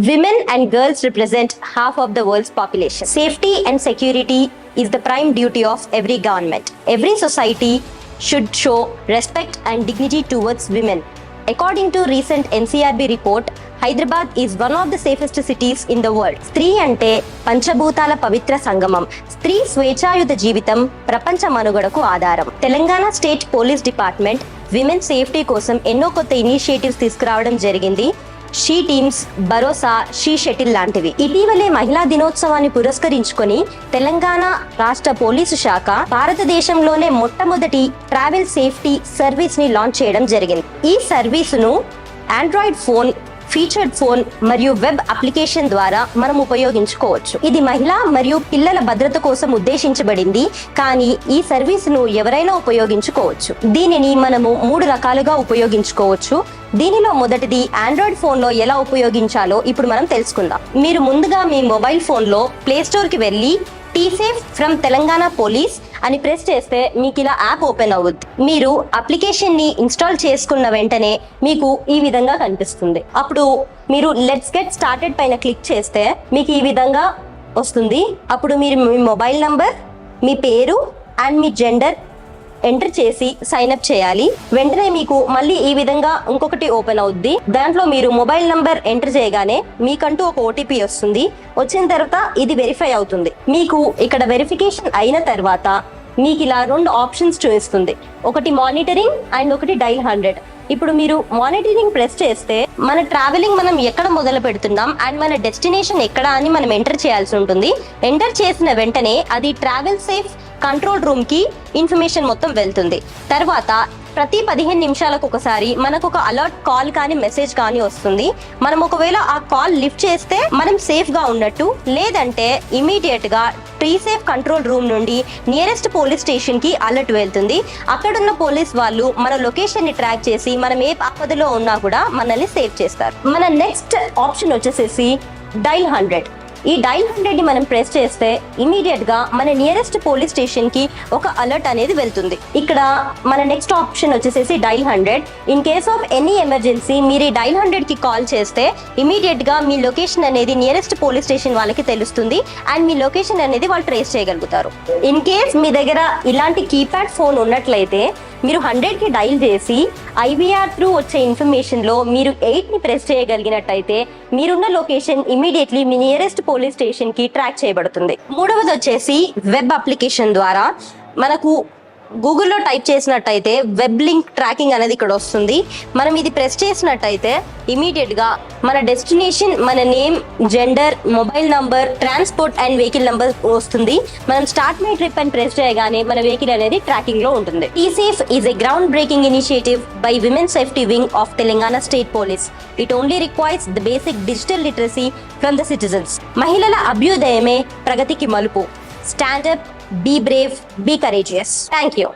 Women and girls represent half of the world's population. Safety and security is the prime duty of every government. Every society should show respect and dignity towards women. According to recent NCRB report, Hyderabad is one of the safest cities in the world. స్త్రీ అంటే పంచభూతాల పవిత్ర సంగమం. స్త్రీ స్వేచ్ఛాయుత జీవితం ప్రపంచ మనుగడకు ఆధారం. Telangana state police department women safety కోసం ఎన్నో కొత్త ఇనిషియేటివ్స్ తీసుకురావడం జరిగింది. She teams, Bharosa, she shuttle లాంటివి. ఇటీవలే మహిళా దినోత్సవాన్ని పురస్కరించుకొని తెలంగాణ రాష్ట్ర పోలీసు శాఖ భారతదేశంలోనే మొట్టమొదటి ట్రావెల్ సేఫ్టీ సర్వీస్ ని లాంచ్ చేయడం జరిగింది. ఈ సర్వీసును ఆండ్రాయిడ్ ఫోన్, ఫీచర్డ్ ఫోన్ మరియు వెబ్ అప్లికేషన్ ద్వారా మనం ఉపయోగించుకోవచ్చు. ఇది మహిళా మరియు పిల్లల భద్రత కోసం ఉద్దేశించబడింది, కానీ ఈ సర్వీసును ఎవరైనా ఉపయోగించుకోవచ్చు. దీనిని మనము 3 రకాలుగా ఉపయోగించుకోవచ్చు. దీనిలో మొదటిది ఆండ్రాయిడ్ ఫోన్లో ఎలా ఉపయోగించాలో ఇప్పుడు మనం తెలుసుకుందాం. మీరు ముందుగా మీ మొబైల్ ఫోన్లో ప్లే స్టోర్కి వెళ్ళి టీసేఫ్ ఫ్రమ్ తెలంగాణ పోలీస్ అని ప్రెస్ చేస్తే మీకు ఇలా యాప్ ఓపెన్ అవుద్ది. మీరు అప్లికేషన్ ని ఇన్స్టాల్ చేసుకున్న వెంటనే మీకు ఈ విధంగా కనిపిస్తుంది. అప్పుడు మీరు లెట్స్ గెట్ స్టార్టెడ్ పైన క్లిక్ చేస్తే మీకు ఈ విధంగా వస్తుంది. అప్పుడు మీరు మీ మొబైల్ నంబర్, మీ పేరు అండ్ మీ జెండర్ ఎంటర్ చేసి సైన్ అప్ చేయాలి. వెంటనే మీకు మళ్ళీ ఈ విధంగా ఇంకొకటి ఓపెన్ అవుద్ది. దాంట్లో మీరు మొబైల్ నంబర్ ఎంటర్ చేయగానే మీకంటూ ఒక ఓటీపీ వస్తుంది. వచ్చిన తర్వాత ఇది వెరిఫై అవుతుంది. మీకు ఇక్కడ వెరిఫికేషన్ అయిన తర్వాత మీకు ఇలా 2 ఆప్షన్స్ చూపిస్తుంది. ఒకటి మానిటరింగ్ అండ్ ఒకటి డైల్ 100. ఇప్పుడు మీరు మానిటరింగ్ ప్రెస్ చేస్తే మన ట్రావెలింగ్ మనం ఎక్కడ మొదలు పెడుతున్నాం అండ్ మన డెస్టినేషన్ ఎక్కడ అని మనం ఎంటర్ చేయాల్సి ఉంటుంది. ఎంటర్ చేసిన వెంటనే అది ట్రావెల్ సేఫ్ కంట్రోల్ రూమ్ కి ఇన్ఫర్మేషన్ మొత్తం వెళ్తుంది. తర్వాత ప్రతి 15 నిమిషాలకు ఒకసారి మనకు ఒక అలర్ట్ కాల్ కానీ మెసేజ్ కానీ వస్తుంది. మనం ఒకవేళ ఆ కాల్ లిఫ్ట్ చేస్తే మనం సేఫ్ గా ఉన్నట్టు, లేదంటే ఇమీడియట్ గా సేఫ్ కంట్రోల్ రూమ్ నుండి నియరెస్ట్ పోలీస్ స్టేషన్ కి అలర్ట్ వెళ్తుంది. అక్కడున్న పోలీస్ వాళ్ళు మన లొకేషన్ ని ట్రాక్ చేసి మనం ఏ ఆపదలో ఉన్నా కూడా మనల్ని సేవ్ చేస్తారు. మన నెక్స్ట్ ఆప్షన్ వచ్చేసేసి డైల్ 100. ఈ డైల్ 100 ని మనం ప్రెస్ చేస్తే ఇమీడియట్ గా మన నియరెస్ట్ పోలీస్ స్టేషన్ కి ఒక అలర్ట్ అనేది వెళ్తుంది. ఇక్కడ మన నెక్స్ట్ ఆప్షన్ వచ్చేసేసి dial 100. In case of any emergency మీరు ఈ డైల్ 100 కి కాల్ చేస్తే ఇమీడియట్ గా మీ లొకేషన్ అనేది నియరెస్ట్ పోలీస్ స్టేషన్ వాళ్ళకి తెలుస్తుంది అండ్ మీ లొకేషన్ అనేది వాళ్ళు ట్రేస్ చేయగలుగుతారు. ఇన్ కేస్ మీ దగ్గర ఇలాంటి కీప్యాడ్ ఫోన్ ఉన్నట్లయితే మీరు 100 కి డైల్ చేసి ఐవీఆర్ త్రూ వచ్చే ఇన్ఫర్మేషన్ లో మీరు 8 ని ప్రెస్ చేయగలిగినట్టయితే మీరున్న లొకేషన్ ఇమీడియట్లీ మీ నియరెస్ట్ పోలీస్ స్టేషన్ కి ట్రాక్ చేయబడుతుంది. మూడవది వచ్చేసి వెబ్ అప్లికేషన్ ద్వారా మనకు గూగుల్లో టైప్ చేసినట్టయితే వెబ్ లింక్ ట్రాకింగ్ అనేది ఇక్కడ వస్తుంది. మనం ఇది ప్రెస్ చేసినట్టయితే ఇమీడియట్ గా మన డెస్టినేషన్, మన name, gender, mobile number, transport and vehicle number వస్తుంది. మనం స్టార్ట్ మై ట్రిప్ అని ప్రెస్ చేయగానే మన వెహికల్ అనేది ట్రాకింగ్ లో ఉంటుంది. T Safe is a ground breaking initiative by women safety wing of Telangana state police. It only requires the basic digital literacy from the citizens. మహిళల అభ్యుదయమే ప్రగతికి మలుపు. Stand up, be brave, be courageous. Thank you.